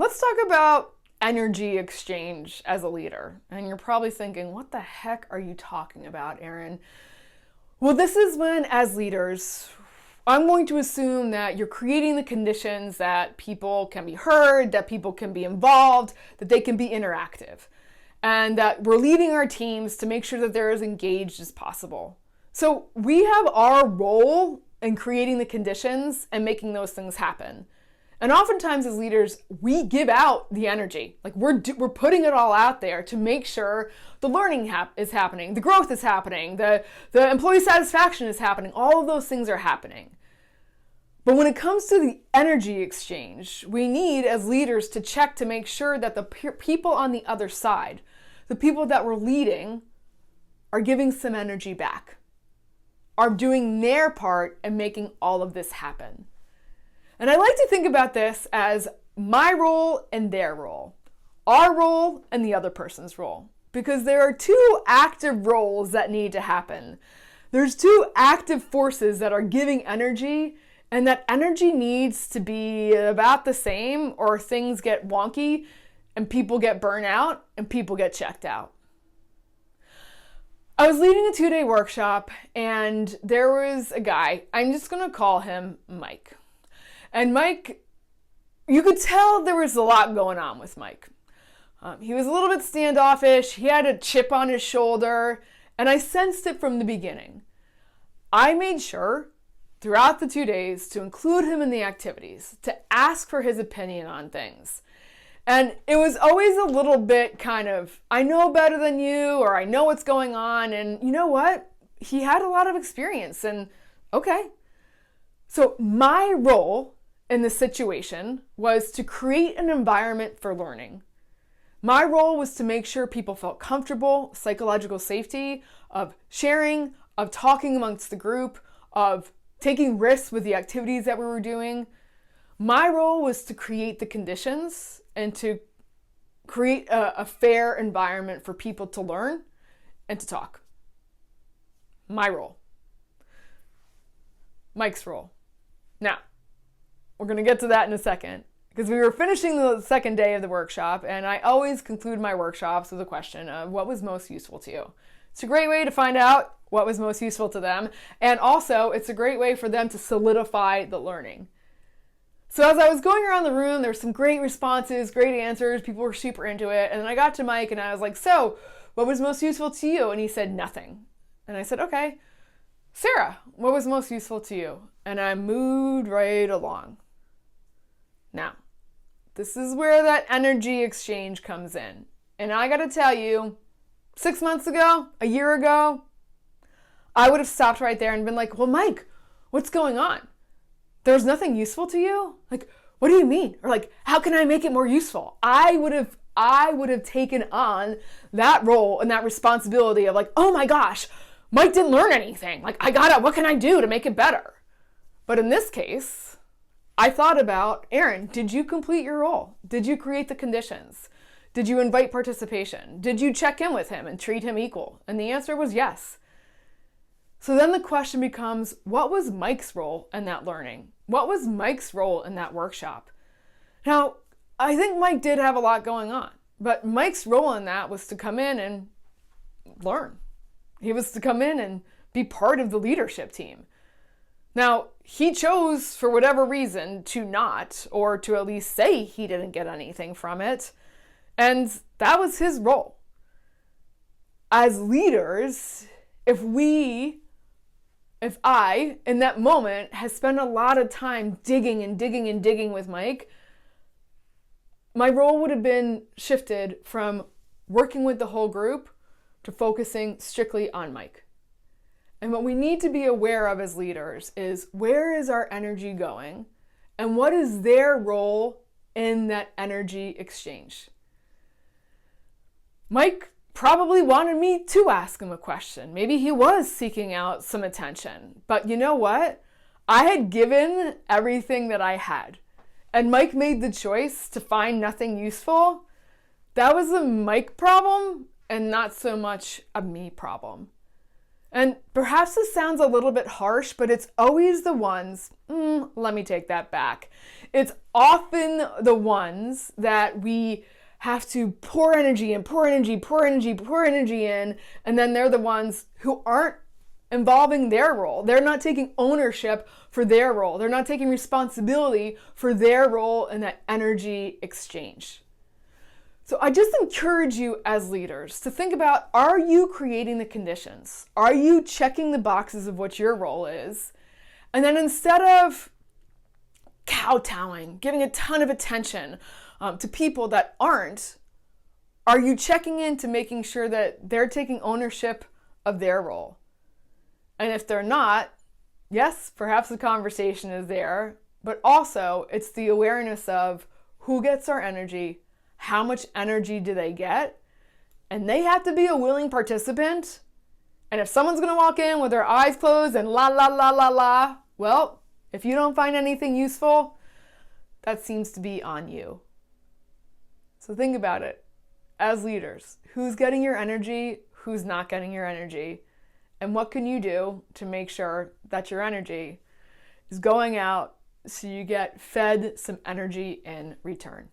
Let's talk about energy exchange as a leader. And you're probably thinking, what the heck are you talking about, Erin? Well, this is when, as leaders, I'm going to assume that you're creating the conditions that people can be heard, that people can be involved, that they can be interactive, and that we're leading our teams to make sure that they're as engaged as possible. So we have our role in creating the conditions and making those things happen. And oftentimes as leaders, we give out the energy. Like we're putting it all out there to make sure the learning is happening, the growth is happening, the employee satisfaction is happening. All of those things are happening. But when it comes to the energy exchange, we need as leaders to check to make sure that the people on the other side, the people that we're leading, are giving some energy back, are doing their part and making all of this happen. And I like to think about this as my role and their role, our role and the other person's role, because there are two active roles that need to happen. There's two active forces that are giving energy, and that energy needs to be about the same or things get wonky and people get burnt out and people get checked out. I was leading a 2-day workshop and there was a guy, I'm just going to call him Mike. And Mike, you could tell there was a lot going on with Mike. He was a little bit standoffish. He had a chip on his shoulder, and I sensed it from the beginning. I made sure throughout the 2 days to include him in the activities, to ask for his opinion on things. And it was always a little bit kind of, I know better than you, or I know what's going on. And you know what? He had a lot of experience, and okay. So my role in the situation was to create an environment for learning. My role was to make sure people felt comfortable, psychological safety, of sharing, of talking amongst the group, of taking risks with the activities that we were doing. My role was to create the conditions and to create a fair environment for people to learn and to talk. My role. Mike's role. Now, we're going to get to that in a second, because we were finishing the second day of the workshop, and I always conclude my workshops with a question of what was most useful to you. It's a great way to find out what was most useful to them, and also it's a great way for them to solidify the learning. So as I was going around the room, there were some great responses, great answers, people were super into it, and then I got to Mike and I was like, so what was most useful to you? And he said, nothing. And I said, okay, Sarah, what was most useful to you? And I moved right along. Now, this is where that energy exchange comes in. And I got to tell you, 6 months ago, a year ago, I would have stopped right there and been like, well, Mike, what's going on? There's nothing useful to you? Like, what do you mean? Or like, how can I make it more useful? I would have taken on that role and that responsibility of like, oh my gosh, Mike didn't learn anything. Like, what can I do to make it better? But in this case, I thought about, Erin, did you complete your role? Did you create the conditions? Did you invite participation? Did you check in with him and treat him equal? And the answer was yes. So then the question becomes, what was Mike's role in that learning? What was Mike's role in that workshop? Now, I think Mike did have a lot going on, but Mike's role in that was to come in and learn. He was to come in and be part of the leadership team. Now, he chose, for whatever reason, to not, or to at least say he didn't get anything from it. And that was his role. As leaders, if I, in that moment, had spent a lot of time digging with Mike, my role would have been shifted from working with the whole group to focusing strictly on Mike. And what we need to be aware of as leaders is, where is our energy going and what is their role in that energy exchange? Mike probably wanted me to ask him a question. Maybe he was seeking out some attention. But you know what? I had given everything that I had. And Mike made the choice to find nothing useful. That was a Mike problem and not so much a me problem. And perhaps this sounds a little bit harsh, but it's always the ones, let me take that back. It's often the ones that we have to pour energy in, pour energy in, and then they're the ones who aren't involving their role. They're not taking ownership for their role. They're not taking responsibility for their role in that energy exchange. So I just encourage you as leaders to think about, are you creating the conditions? Are you checking the boxes of what your role is? And then instead of kowtowing, giving a ton of attention to people that aren't, are you checking in to making sure that they're taking ownership of their role? And if they're not, yes, perhaps the conversation is there, but also it's the awareness of who gets our energy, how much energy do they get, and they have to be a willing participant. And if someone's going to walk in with their eyes closed and la la la la la, well, if you don't find anything useful, that seems to be on you. So think about it. As leaders, who's getting your energy, who's not getting your energy, and what can you do to make sure that your energy is going out so you get fed some energy in return?